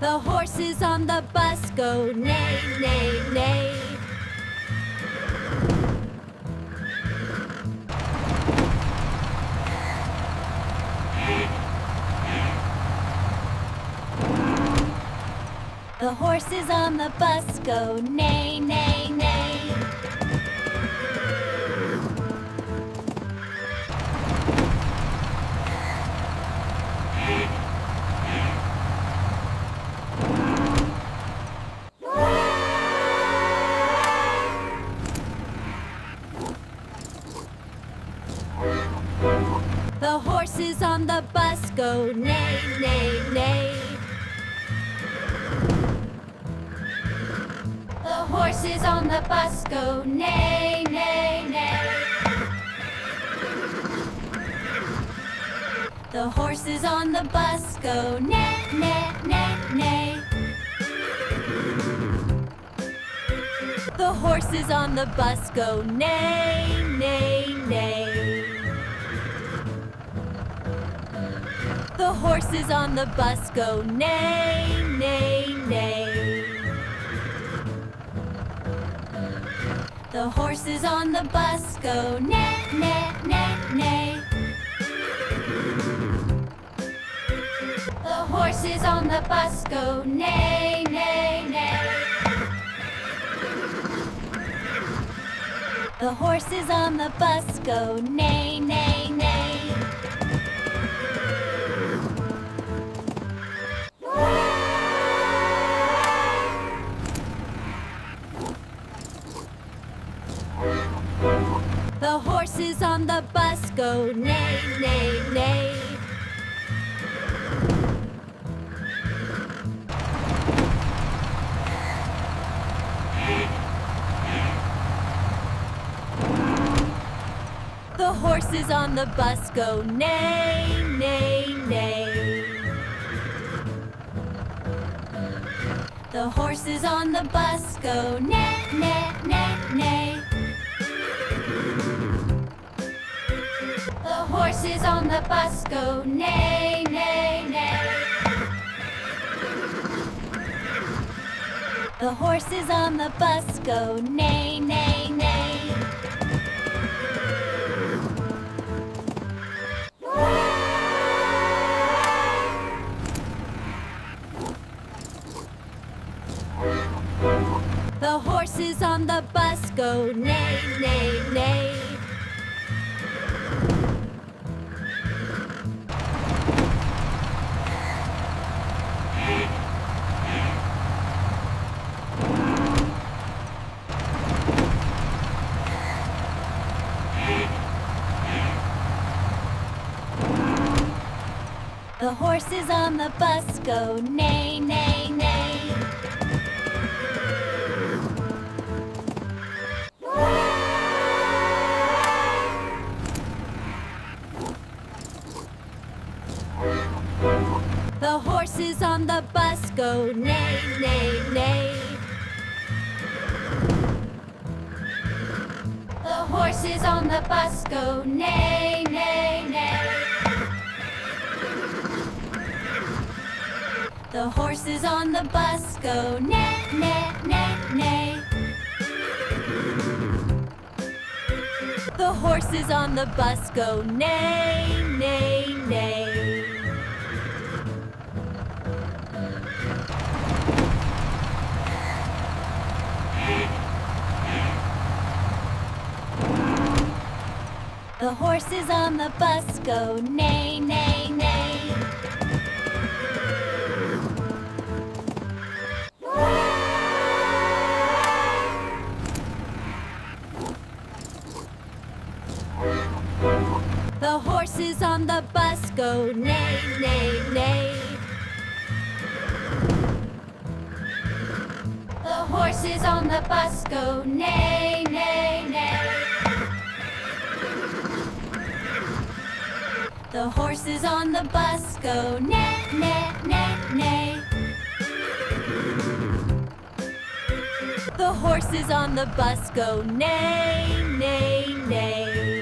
The horses on the bus go neigh, neigh, neigh. The horses on the bus go neigh, neigh, neigh. The horses on the bus go neigh, neigh, neigh. The horses on the bus go neigh, neigh, neigh. The horses on the bus go neigh, neigh, neigh, neigh. The horses on the bus go neigh, neigh, neigh. The horses on the bus go neigh, neigh, neigh. The horses on the bus go neigh, neigh, neigh, neigh. The horses on the bus go neigh, neigh, neigh. The horses on the bus go neigh, neigh, neigh. The horses on the bus go neigh, neigh, neigh. The horses on the bus go neigh, neigh, neigh. The horses on the bus go neigh, neigh, neigh, neigh. The horses on the bus go neigh, neigh, neigh. The horses on the bus go neigh, neigh, neigh. The horses on the bus go neigh, neigh, neigh. The horses on the bus go neigh, neigh, neigh. The horses on the bus go neigh, neigh, neigh. The horses on the bus go neigh, neigh, neigh. The horses on the bus go neigh, neigh, neigh, neigh. The horses on the bus go neigh, neigh, neigh. The horses on the bus go neigh, neigh, neigh. The horses on the bus go neigh, neigh, neigh. The horses on the bus go neigh, neigh, neigh. The horses on the bus go neigh, neigh, neigh, neigh. The horses on the bus go neigh, neigh, neigh.